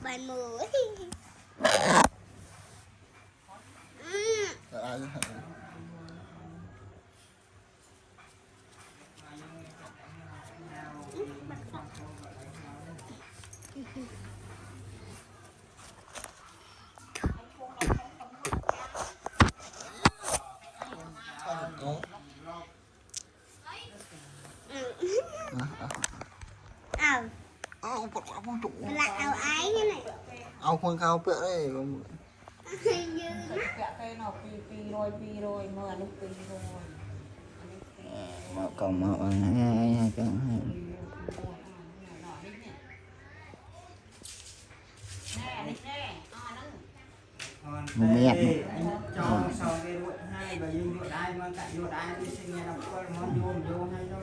Bạn mù là áo ái như này. Ao con cao bự đấy. Mạo còng mạo hai chẳng một mẹ cho xong cái ruột hai và dương ruột ai mà tại ruột ai thì sinh nhà đọc con món vô hay đâu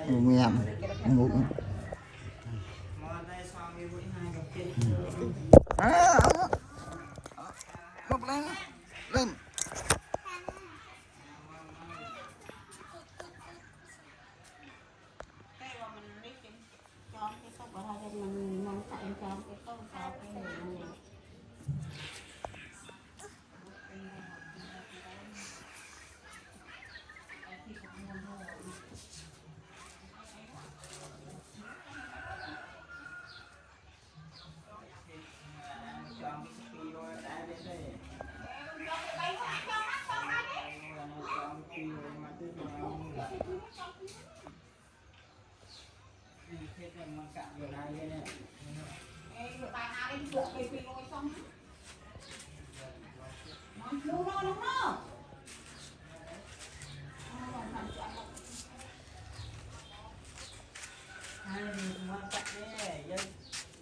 một mẹ một mà đây xong cái ruột hai gặp chết một lên lên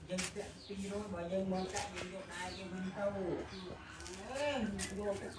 dân tiện pi rồi bà dân muốn cạnh dân ruột ai cái bên tàu vô cái